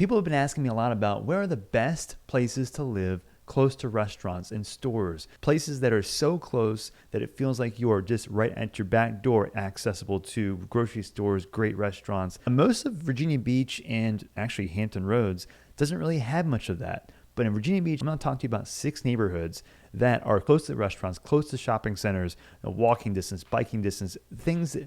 People have been asking me a lot about where are the best places to live close to restaurants and stores, places that are so close that it feels like you are just right at your back door, accessible to grocery stores, great restaurants. And most of Virginia Beach and actually Hampton Roads doesn't really have much of that. But in Virginia Beach, I'm going to talk to you about 6 neighborhoods that are close to restaurants, close to shopping centers, walking distance, biking distance,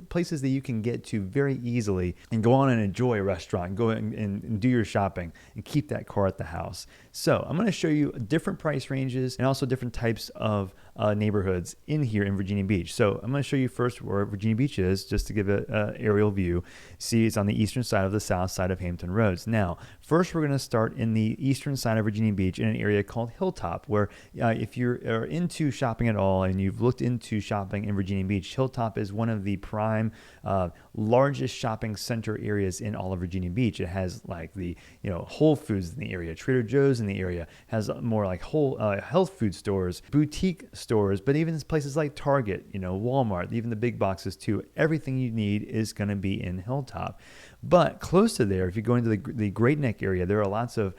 places that you can get to very easily and go on and enjoy a restaurant, go and do your shopping and keep that car at the house. So I'm going to show you different price ranges and also different types of neighborhoods in here in Virginia Beach. So I'm going to show you first where Virginia Beach is, just to give an aerial view. See, it's on the eastern side of the south side of Hampton Roads. Now, first we're going to start in the eastern side of Virginia Beach in an area called Hilltop, where if you're into shopping at all and you've looked into shopping in Virginia Beach, Hilltop is one of the prime largest shopping center areas in all of Virginia Beach. It has like the Whole Foods in the area, Trader Joe's in the area, has more like whole health food stores, boutique stores, but even places like Target, Walmart, even the big boxes too. Everything you need is going to be in Hilltop. But close to there, if you go into the Great Neck area, there are lots of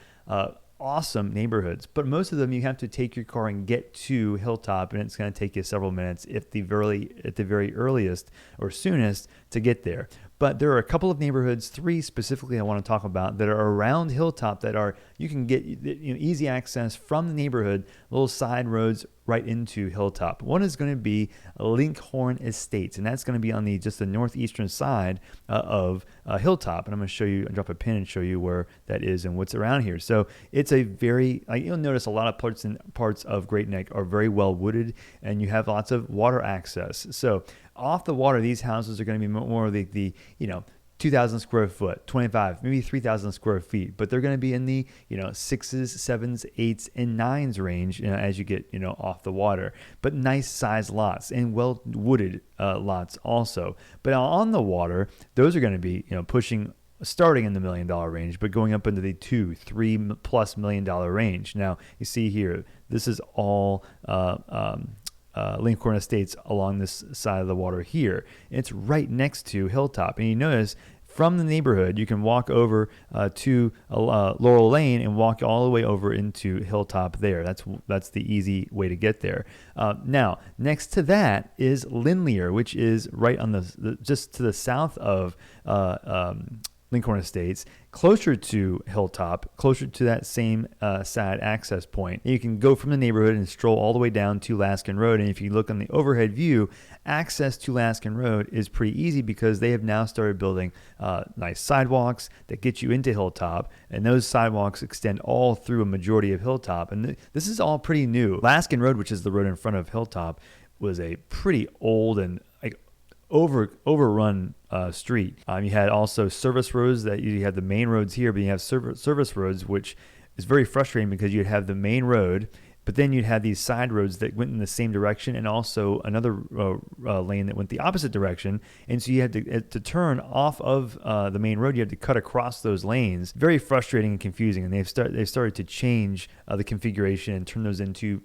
awesome neighborhoods, but most of them you have to take your car and get to Hilltop, and it's going to take you several minutes at the very earliest or soonest to get there. But there are a couple of neighborhoods, 3 specifically I want to talk about, that are around Hilltop that you can get easy access from the neighborhood, little side roads right into Hilltop. One is going to be Linkhorn Estates, and that's going to be on just the northeastern side of Hilltop. And I'm going to show you, drop a pin and show you where that is and what's around here. So it's a very, you'll notice a lot of parts of Great Neck are very well wooded, and you have lots of water access. So off the water, these houses are going to be more of the 2,000 square foot, 25, maybe 3,000 square feet, but they're going to be in the 6s, 7s, 8s, and 9s range as you get off the water. But nice sized lots and well wooded lots also. But on the water, those are going to be pushing, starting in the $1 million range, but going up into the $2-3+ million range. Now you see here, this is all Linkhorn Estates along this side of the water here. It's right next to Hilltop, and you notice from the neighborhood you can walk over to Laurel Lane and walk all the way over into Hilltop there. That's the easy way to get there. Now next to that is Lindley, which is right on the just to the south of Linkhorn Estates, closer to Hilltop, closer to that same side access point. And you can go from the neighborhood and stroll all the way down to Laskin Road. And if you look on the overhead view, access to Laskin Road is pretty easy because they have now started building nice sidewalks that get you into Hilltop. And those sidewalks extend all through a majority of Hilltop. And this is all pretty new. Laskin Road, which is the road in front of Hilltop, was a pretty old and overrun street. You had also service roads that you had the main roads here, but you have service roads, which is very frustrating because you'd have the main road, but then you'd have these side roads that went in the same direction and also another lane that went the opposite direction. And so you had to turn off of the main road. You had to cut across those lanes. Very frustrating and confusing. And they've started to change the configuration and turn those into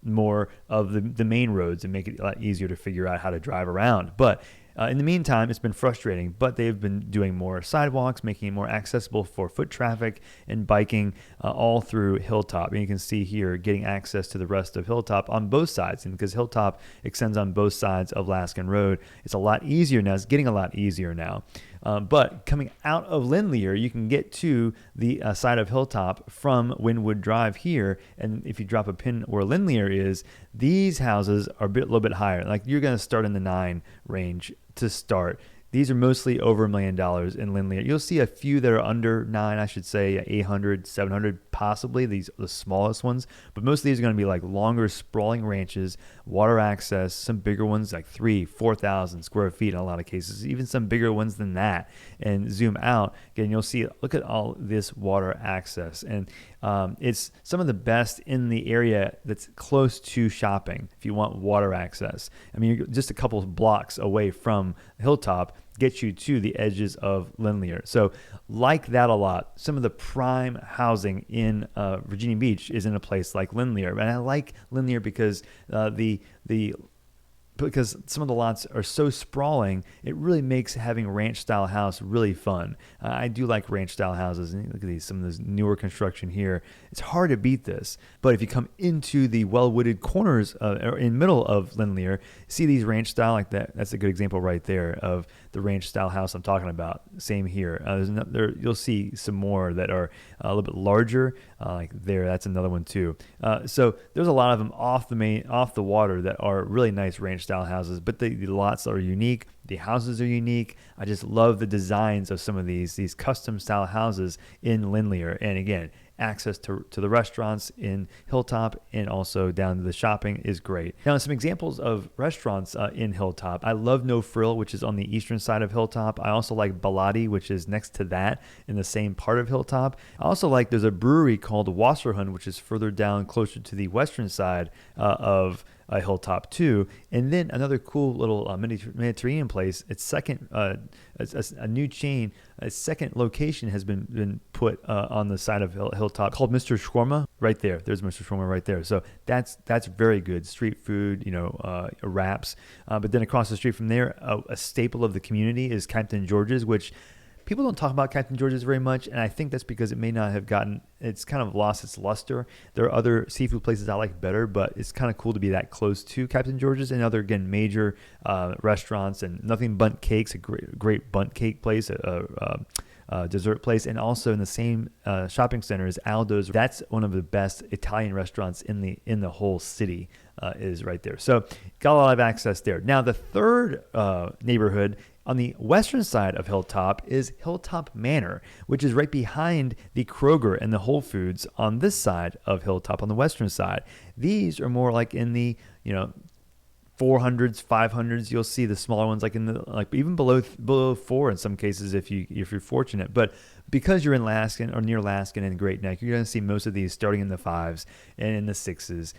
more of the main roads and make it a lot easier to figure out how to drive around. But in the meantime, it's been frustrating, but they've been doing more sidewalks, making it more accessible for foot traffic and biking all through Hilltop. And you can see here getting access to the rest of Hilltop on both sides. And because Hilltop extends on both sides of Laskin Road, it's a lot easier now. It's getting a lot easier now. But coming out of Lindley, you can get to the side of Hilltop from Wynwood Drive here. And if you drop a pin where Lindley is, these houses are a little bit higher. Like you're going to start in the 9 range to start. These are mostly over $1 million in Lindley. You'll see a few that are under 9, I should say, 800, 700, possibly, the smallest ones. But most of these are going to be like longer, sprawling ranches, water access, some bigger ones like 3,000-4,000 square feet in a lot of cases, even some bigger ones than that. And zoom out, again, you'll see, look at all this water access. And it's some of the best in the area that's close to shopping if you want water access. I mean, you're just a couple of blocks away from Hilltop, get you to the edges of Lindley. So like that a lot. Some of the prime housing in Virginia Beach is in a place like Lindley. And I like Lindley because the because some of the lots are so sprawling, it really makes having a ranch style house really fun. I do like ranch style houses. And look at these, some of this newer construction here. It's hard to beat this. But if you come into the well-wooded corners or in middle of Lindlear, see these ranch style like that. That's a good example right there of the ranch style house I'm talking about. Same here. You'll see some more that are a little bit larger, like there. That's another one too. So there's a lot of them off the water that are really nice ranch style houses, but the lots are unique. The houses are unique. I just love the designs of some of these custom style houses in Lindlear. And again, access to the restaurants in Hilltop and also down to the shopping is great. Now, some examples of restaurants in Hilltop. I love No Frill, which is on the eastern side of Hilltop. I also like Baladi, which is next to that in the same part of Hilltop. I also like, there's a brewery called Wasserhund, which is further down closer to the western side of Hilltop too. And then another cool little Mediterranean place. Its second, a new chain, a second location has been put on the side of Hilltop called Mr. Shawarma. Right there, there's Mr. Shawarma right there. So that's very good street food, wraps. But then across the street from there, a staple of the community is Captain George's, which people don't talk about Captain George's very much, and I think that's because it may not have it's kind of lost its luster. There are other seafood places I like better, but it's kind of cool to be that close to Captain George's and other, again, major restaurants. And Nothing Bundt Cakes, a great bundt cake place, dessert place, and also in the same shopping center is Aldo's. That's one of the best Italian restaurants in the whole city, is right there. So got a lot of access there. Now the third neighborhood on the western side of Hilltop is Hilltop Manor, which is right behind the Kroger and the Whole Foods on this side of Hilltop on the western side. These are more like in the 400s, 500s. You'll see the smaller ones like even below 4 in some cases if you're fortunate. But because you're in Laskin or near Laskin and Great Neck, you're going to see most of these starting in the 5s and in the 6s.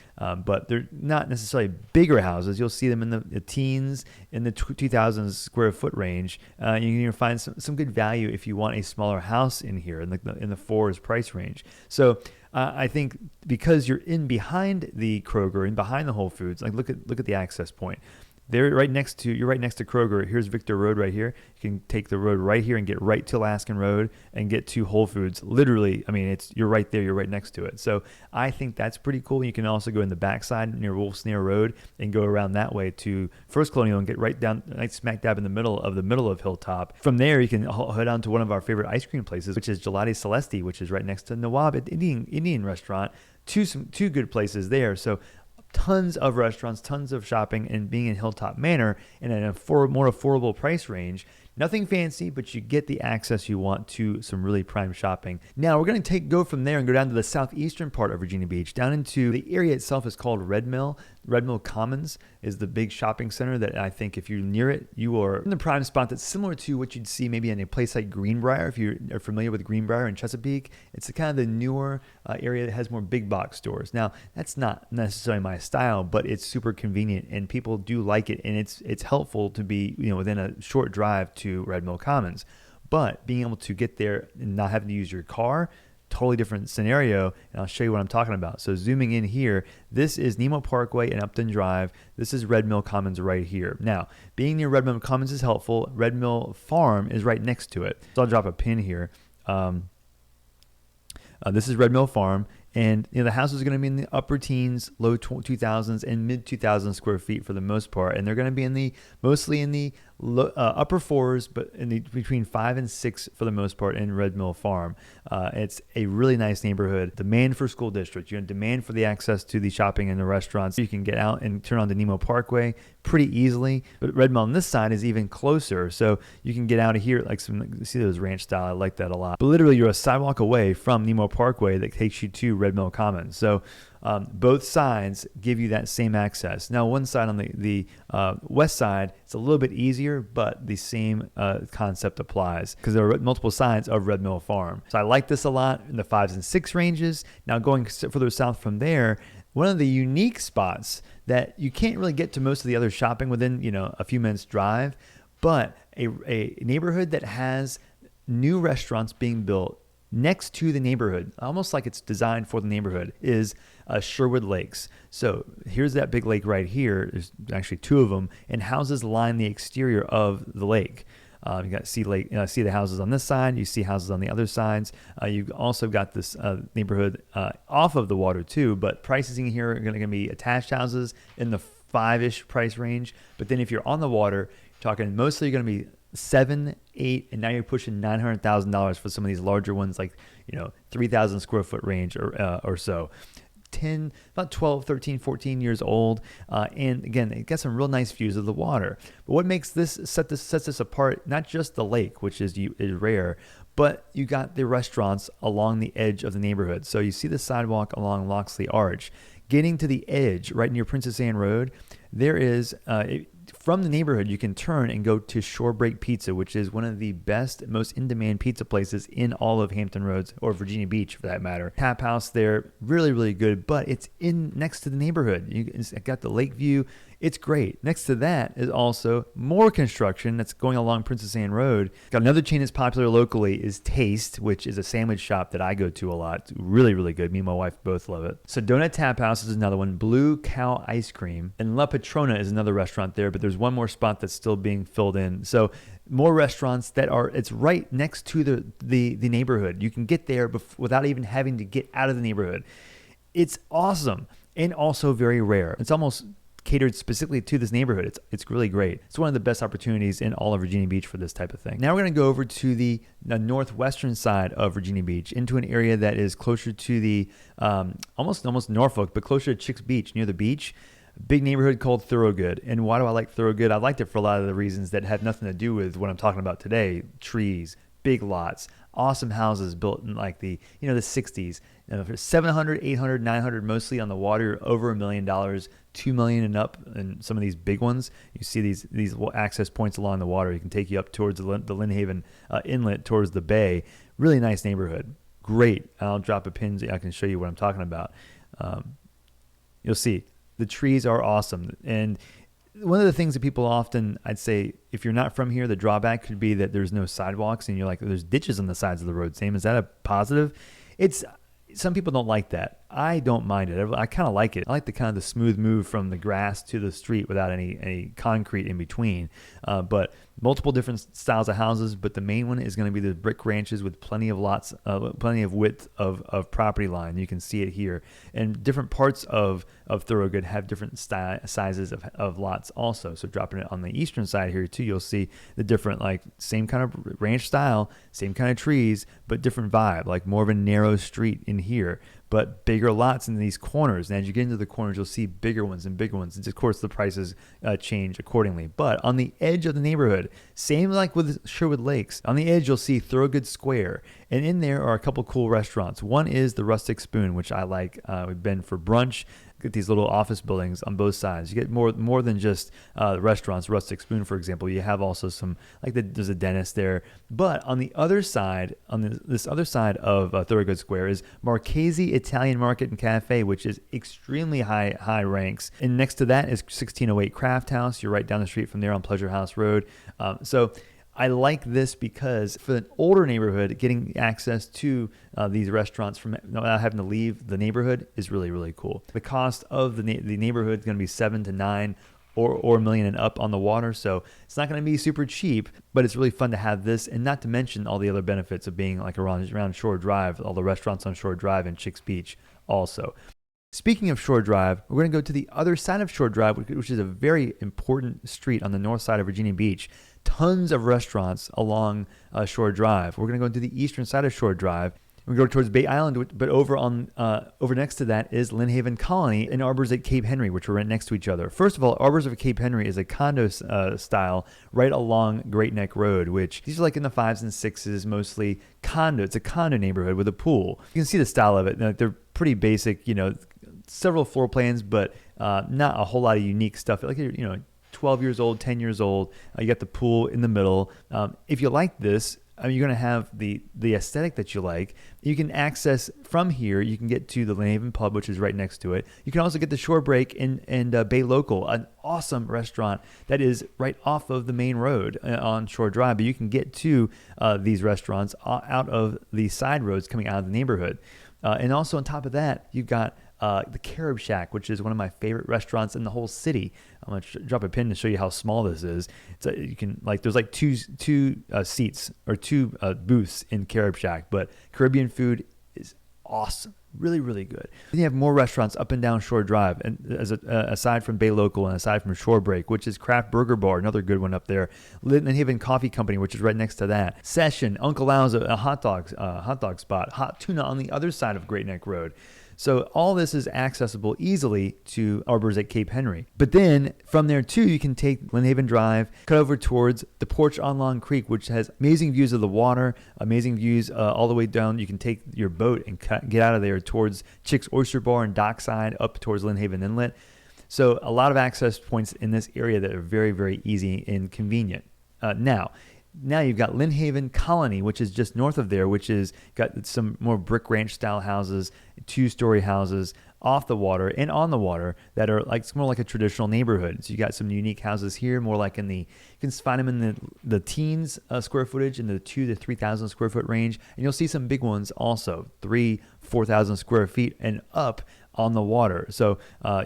But they're not necessarily bigger houses. You'll see them in the teens, in the 2,000 square foot range. You're going to find some good value if you want a smaller house in here in the 4s price range. So I think because you're in behind the Kroger and behind the Whole Foods, like look at the access point. You're right next to Kroger. Here's Victor Road right here. You can take the road right here and get right to Alaskan Road and get to Whole Foods. Literally, I mean, you're right there. You're right next to it. So I think that's pretty cool. You can also go in the backside near Wolf's Snare Road and go around that way to First Colonial and get right down, like smack dab in the middle of Hilltop. From there, you can head on to one of our favorite ice cream places, which is Gelati Celesti, which is right next to Nawab Indian Restaurant. Two good places there. So tons of restaurants, tons of shopping, and being in Hilltop Manor in a more affordable price range. Nothing fancy, but you get the access you want to some really prime shopping. Now we're going to go from there and go down to the southeastern part of Virginia Beach, down into the area itself is called Red Mill. Red Mill Commons is the big shopping center that I think if you're near it, you are in the prime spot that's similar to what you'd see maybe in a place like Greenbrier. If you are familiar with Greenbrier in Chesapeake, it's kind of the newer area that has more big box stores. Now, that's not necessarily my style, but it's super convenient and people do like it, and it's helpful to be within a short drive to Red Mill Commons. But being able to get there and not having to use your car, totally different scenario, and I'll show you what I'm talking about. So zooming in here, this is Nemo Parkway and Upton Drive. This is Red Mill Commons right here. Now, being near Red Mill Commons is helpful. Red Mill Farm is right next to it. So I'll drop a pin here. This is Red Mill Farm, and the houses are going to be in the upper teens, low 2000s, and mid 2000 square feet for the most part, and they're going to be mostly in the upper 4s, but between 5 and 6 for the most part in Red Mill Farm. It's a really nice neighborhood. Demand for school district. You demand for the access to the shopping and the restaurants. You can get out and turn on to Nemo Parkway pretty easily. But Red Mill on this side is even closer, so you can get out of here see those ranch style. I like that a lot. But literally, you're a sidewalk away from Nemo Parkway that takes you to Red Mill Commons. So both sides give you that same access. Now, one side on the west side, it's a little bit easier, but the same concept applies because there are multiple sides of Red Mill Farm. So I like this a lot in the 5s and 6 ranges. Now, going further south from there, one of the unique spots that you can't really get to most of the other shopping within a few minutes drive, but a neighborhood that has new restaurants being built next to the neighborhood, almost like it's designed for the neighborhood, is Sherwood Lakes. So here's that big lake right here. There's actually two of them, and houses line the exterior of the lake. You got see the houses on this side. You see houses on the other sides. You've also got this neighborhood off of the water too. But pricing here are going to be attached houses in the 5-ish price range. But then if you're on the water, you're talking mostly going to be 7, 8, and now you're pushing $900,000 for some of these larger ones, like 3,000 square foot range or so. About 12, 13, 14 years old. And again, it got some real nice views of the water. But what makes sets this apart, not just the lake, which is rare, but you got the restaurants along the edge of the neighborhood. So you see the sidewalk along Loxley Arch. Getting to the edge, right near Princess Anne Road, there is, from the neighborhood, you can turn and go to Shorebreak Pizza, which is one of the best, most in-demand pizza places in all of Hampton Roads, or Virginia Beach for that matter. Tap house there, really, really good, but it's next to the neighborhood. It's got the lake view. It's great. Next to that is also more construction that's going along Princess Anne Road. Got another chain that's popular locally is Taste, which is a sandwich shop that I go to a lot. It's really, really good. Me and my wife both love it. So Donut Tap House is another one. Blue Cow Ice Cream. And La Patrona is another restaurant there, but there's one more spot that's still being filled in. So more restaurants it's right next to the neighborhood. You can get there without even having to get out of the neighborhood. It's awesome and also very rare. It's almost catered specifically to this neighborhood. It's really great. It's one of the best opportunities in all of Virginia Beach for this type of thing. Now we're going to go over to the northwestern side of Virginia Beach, into an area that is closer to the almost Norfolk, but closer to Chicks Beach, near the beach. Big neighborhood called Thorogood. And why do I like Thorogood? I liked it for a lot of the reasons that have nothing to do with what I'm talking about today. Trees, big lots, awesome houses built in like the 60s. For 700, 800, 900, mostly on the water, over $1 million, $2 million and up. And some of these big ones, you see these access points along the water. You can take you up towards the Lynnhaven Inlet, towards the bay. Really nice neighborhood. Great. I'll drop a pin so I can show you what I'm talking about. You'll see the trees are awesome. And one of the things that people often, I'd say, if you're not from here, the drawback could be that there's no sidewalks and you're like, there's ditches on the sides of the road. Sam, is that a positive? Some people don't like that. I don't mind it. I kind of like it. I like the smooth move from the grass to the street without any concrete in between. But multiple different styles of houses, but the main one is going to be the brick ranches with plenty of lots, plenty of width of property line. You can see it here. And different parts of Thorogood have different sizes of lots also. So dropping it on the eastern side here too, you'll see the different, like same kind of ranch style, same kind of trees, but different vibe, like more of a narrow street in here, but bigger lots in these corners. And as you get into the corners, you'll see bigger ones and bigger ones. And of course, the prices change accordingly. But on the edge of the neighborhood, same like with Sherwood Lakes, on the edge, you'll see Thorogood Square. And in there are a couple cool restaurants. One is the Rustic Spoon, which I like. We've been for brunch. Get these little office buildings on both sides. You get more than just restaurants. Rustic Spoon, for example, you have also some, there's a dentist there. But on the other side, this other side of Thorogood Square, is Marchese Italian Market and Cafe, which is extremely high ranks. And next to that is 1608 Craft House. You're right down the street from there on Pleasure House Road. So I like this because for an older neighborhood, getting access to these restaurants from not having to leave the neighborhood is really, really cool. The cost of the neighborhood is going to be $7 to $9 or $1 million and up on the water, so it's not going to be super cheap, but it's really fun to have this, and not to mention all the other benefits of being like around Shore Drive, all the restaurants on Shore Drive and Chicks Beach also. Speaking of Shore Drive, we're going to go to the other side of Shore Drive, which is a very important street on the north side of Virginia Beach. Tons of restaurants along Shore Drive. We're going to go to the eastern side of Shore Drive. We go towards Bay Island, but over next to that is Lynnhaven Colony and Arbors at Cape Henry, which are right next to each other. First of all, Arbors of Cape Henry is a condo style right along Great Neck Road, which these are like in the 5s and 6s, mostly condo. It's a condo neighborhood with a pool. You can see the style of it. They're pretty basic, several floor plans, but not a whole lot of unique stuff. 12 years old, 10 years old. You got the pool in the middle. If you like this, you're going to have the aesthetic that you like. You can access from here. You can get to the Lynn Haven Pub, which is right next to it. You can also get the Shore Break and Bay Local, an awesome restaurant that is right off of the main road on Shore Drive. But you can get to these restaurants out of the side roads coming out of the neighborhood. And also on top of that, you've got the Carib Shack, which is one of my favorite restaurants in the whole city. I'm gonna drop a pin to show you how small this is. You can there's like two seats or two booths in Carib Shack, but Caribbean food is awesome, really really good. Then you have more restaurants up and down Shore Drive, and aside from Bay Local and aside from Shore Break, which is Craft Burger Bar, another good one up there. Lynn Haven Coffee Company, which is right next to that. Session, Uncle Al's, a hot dog spot. Hot Tuna on the other side of Great Neck Road. So all this is accessible easily to Arbors at Cape Henry. But then from there too, you can take Lynn Haven Drive, cut over towards the Porch on Long Creek, which has amazing views of the water, amazing views all the way down. You can take your boat and get out of there towards Chick's Oyster Bar and Dockside up towards Lynn Haven Inlet. So a lot of access points in this area that are very, very easy and convenient. Now you've got Lynn Haven Colony, which is just north of there, which is got some more brick ranch style houses, 2-story houses off the water and on the water that are it's more like a traditional neighborhood. So you got some unique houses here, more like you can find them in the teens square footage in the 2,000 to 3,000 square foot range. And you'll see some big ones also, 4,000 square feet and up on the water. So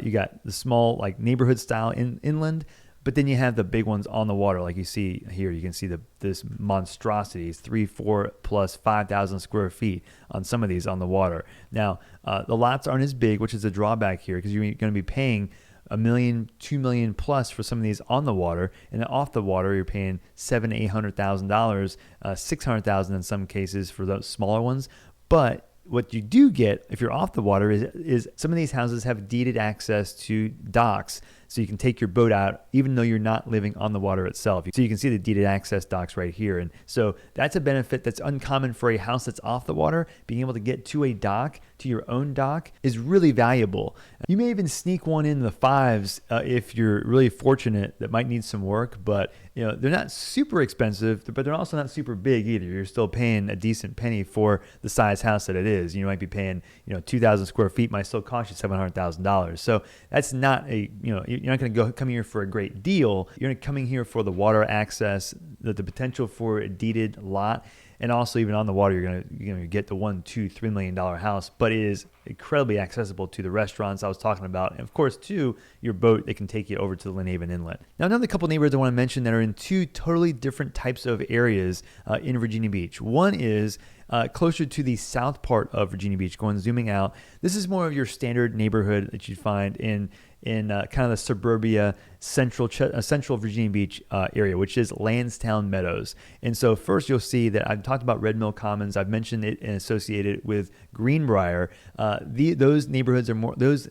you got the small neighborhood style inland. But then you have the big ones on the water, like you see here. You can see this monstrosities, 3, 4, plus 5,000 square feet on some of these on the water. Now, the lots aren't as big, which is a drawback here because you're going to be paying $1 million, $2 million plus for some of these on the water, and then off the water you're paying $700,000 to $800,000, $600,000 in some cases for those smaller ones. But what you do get if you're off the water is some of these houses have deeded access to docks, so you can take your boat out even though you're not living on the water itself. So you can see the deeded access docks right here. And so that's a benefit that's uncommon for a house that's off the water. Being able to get to a dock, to your own dock, is really valuable. You may even sneak one in the fives if you're really fortunate that might need some work, but they're not super expensive, but they're also not super big either. You're still paying a decent penny for the size house that it is. You might be paying 2,000 square feet might still cost you $700,000. So that's not you're not going to come here for a great deal. You're coming here for the water access, the potential for a deeded lot, and also even on the water, you're going to get the $1, $2, $3 million house. But it is incredibly accessible to the restaurants I was talking about, and of course to your boat that can take you over to the Lynn Haven Inlet. Now, another couple neighborhoods I want to mention that are in two totally different types of areas in Virginia Beach. One is closer to the south part of Virginia Beach, zooming out. This is more of your standard neighborhood that you'd find in kind of the suburbia central Virginia Beach area, which is Lansdowne Meadows. And so first you'll see that I've talked about Red Mill Commons. I've mentioned it and associated with Greenbrier. Those neighborhoods are more, those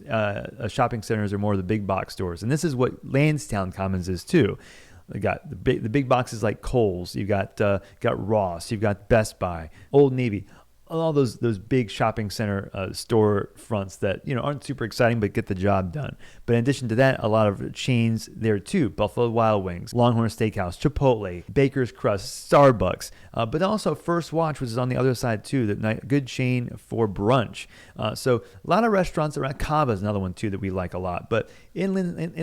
shopping centers are more of the big box stores. And this is what Lansdowne Commons is too. You got the big boxes like Kohl's. You got Ross. You've got Best Buy, Old Navy, all those big shopping center store fronts that aren't super exciting but get the job done. But in addition to that, a lot of chains there too: Buffalo Wild Wings, Longhorn Steakhouse, Chipotle, Baker's Crust, Starbucks, but also First Watch, which is on the other side too. The good chain for brunch. So a lot of restaurants around. Cava is another one too that we like a lot. But in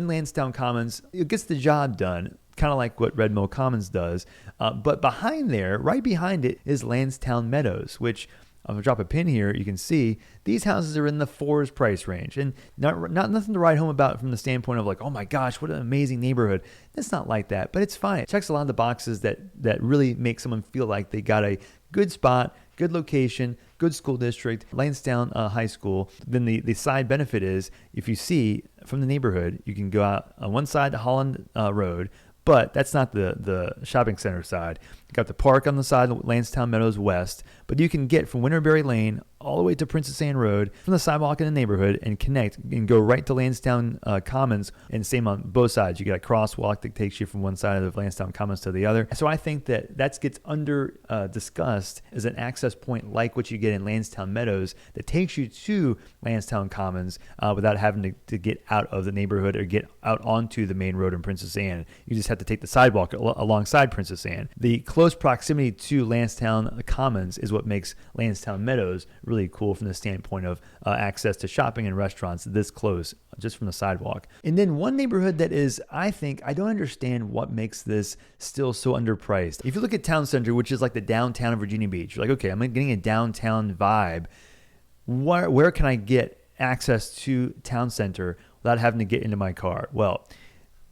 Lansdowne Commons, it gets the job done, kind of like what Red Mill Commons does. But right behind it is Lansdowne Meadows, which I'm going to drop a pin here. You can see these houses are in the 4s price range, and not nothing to write home about from the standpoint of oh my gosh, what an amazing neighborhood. It's not like that, but it's fine. It checks a lot of the boxes that really make someone feel like they got a good spot, good location, good school district, Lansdowne High School. Then the side benefit is, if you see from the neighborhood, you can go out on one side to Holland Road, but that's not the shopping center side. You got the park on the side, Lansdowne Meadows West, but you can get from Winterberry Lane all the way to Princess Anne Road from the sidewalk in the neighborhood and connect and go right to Lansdowne Commons, and same on both sides. You got a crosswalk that takes you from one side of the Lansdowne Commons to the other. So I think that gets under discussed as an access point like what you get in Lansdowne Meadows that takes you to Lansdowne Commons without having to get out of the neighborhood or get out onto the main road in Princess Anne. You just have to take the sidewalk alongside Princess Anne. The close proximity to Lansdowne Commons is what makes Lansdowne Meadows really cool from the standpoint of access to shopping and restaurants this close, just from the sidewalk. And then one neighborhood that is, I don't understand what makes this still so underpriced. If you look at Town Center, which is like the downtown of Virginia Beach, you're like, okay, I'm getting a downtown vibe. Where can I get access to Town Center without having to get into my car? Well,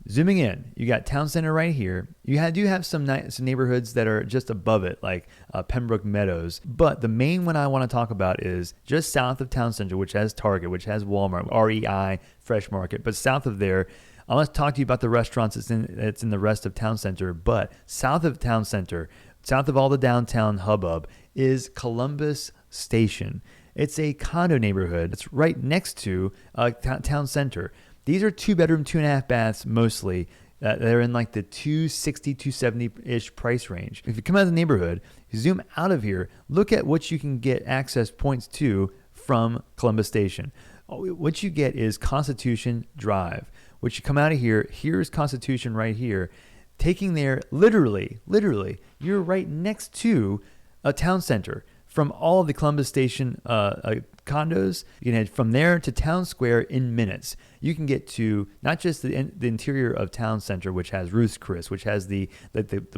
zooming in, you got Town Center right here. You do have some neighborhoods that are just above it, like Pembroke Meadows. But the main one I want to talk about is just south of Town Center, which has Target, which has Walmart, REI, Fresh Market. But south of there, I want to talk to you about the restaurants that's in the rest of Town Center. But south of Town Center, south of all the downtown hubbub, is Columbus Station. It's a condo neighborhood. It's right next to Town Center. These are 2-bedroom, 2.5 baths mostly. They're in like the $260, $270-ish price range. If you come out of the neighborhood, you zoom out of here, look at what you can get access points to from Columbus Station. What you get is Constitution Drive. Which you come out of here, here's Constitution right here. Taking there, literally, you're right next to a Town Center. From all of the Columbus Station condos, you can head from there to Town Square in minutes. You can get to not just the interior of Town Center, which has Ruth's Chris, which has the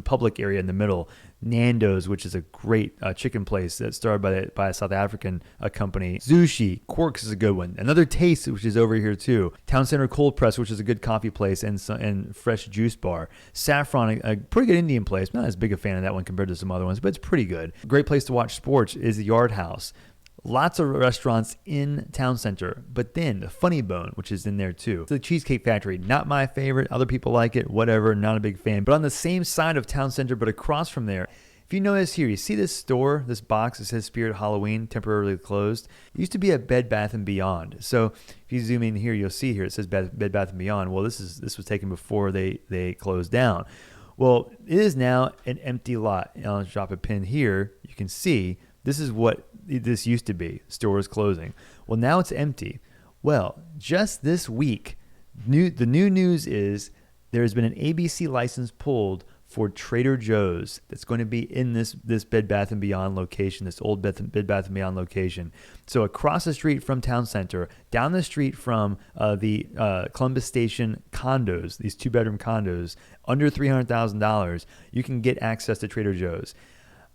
public area in the middle, Nando's, which is a great chicken place that's started by a South African company, Sushi, Quarks is a good one, Another Taste, which is over here too, Town Center Cold Press, which is a good coffee place, and fresh juice bar, Saffron, a pretty good Indian place. I'm not as big a fan of that one compared to some other ones, but it's pretty good. Great place to watch sports is the Yard House. Lots of restaurants in Town Center, but then the Funny Bone, which is in there too. The Cheesecake Factory, not my favorite. Other people like it, whatever, not a big fan. But on the same side of Town Center, but across from there, if you notice here, you see this store, this box that says Spirit Halloween, temporarily closed. It used to be a Bed Bath & Beyond. So if you zoom in here, you'll see here, it says Bed Bath & Beyond. Well, this was taken before they closed down. Well, it is now an empty lot. I'll drop a pin here. You can see this is what this used to be, stores closing. Well, now it's empty. Well, just this week, the new news is there has been an ABC license pulled for Trader Joe's that's going to be in this Bed Bath & Beyond location, this old Bed Bath & Beyond location. So across the street from Town Center, down the street from the Columbus Station condos, these 2-bedroom condos, under $300,000, you can get access to Trader Joe's.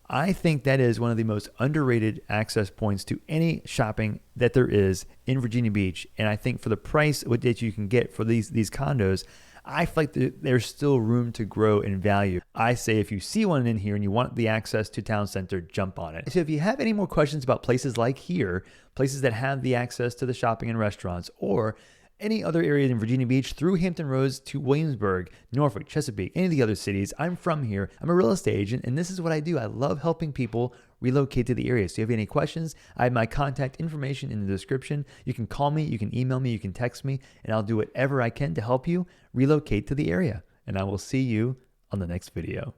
I think that is one of the most underrated access points to any shopping that there is in Virginia Beach. And I think for the price that you can get for these condos, I feel like there's still room to grow in value. I say if you see one in here and you want the access to Town Center, jump on it. So if you have any more questions about places like here, places that have the access to the shopping and restaurants, or any other area in Virginia Beach through Hampton Roads to Williamsburg, Norfolk, Chesapeake, any of the other cities. I'm from here. I'm a real estate agent, and this is what I do. I love helping people relocate to the area. So if you have any questions, I have my contact information in the description. You can call me, you can email me, you can text me, and I'll do whatever I can to help you relocate to the area. And I will see you on the next video.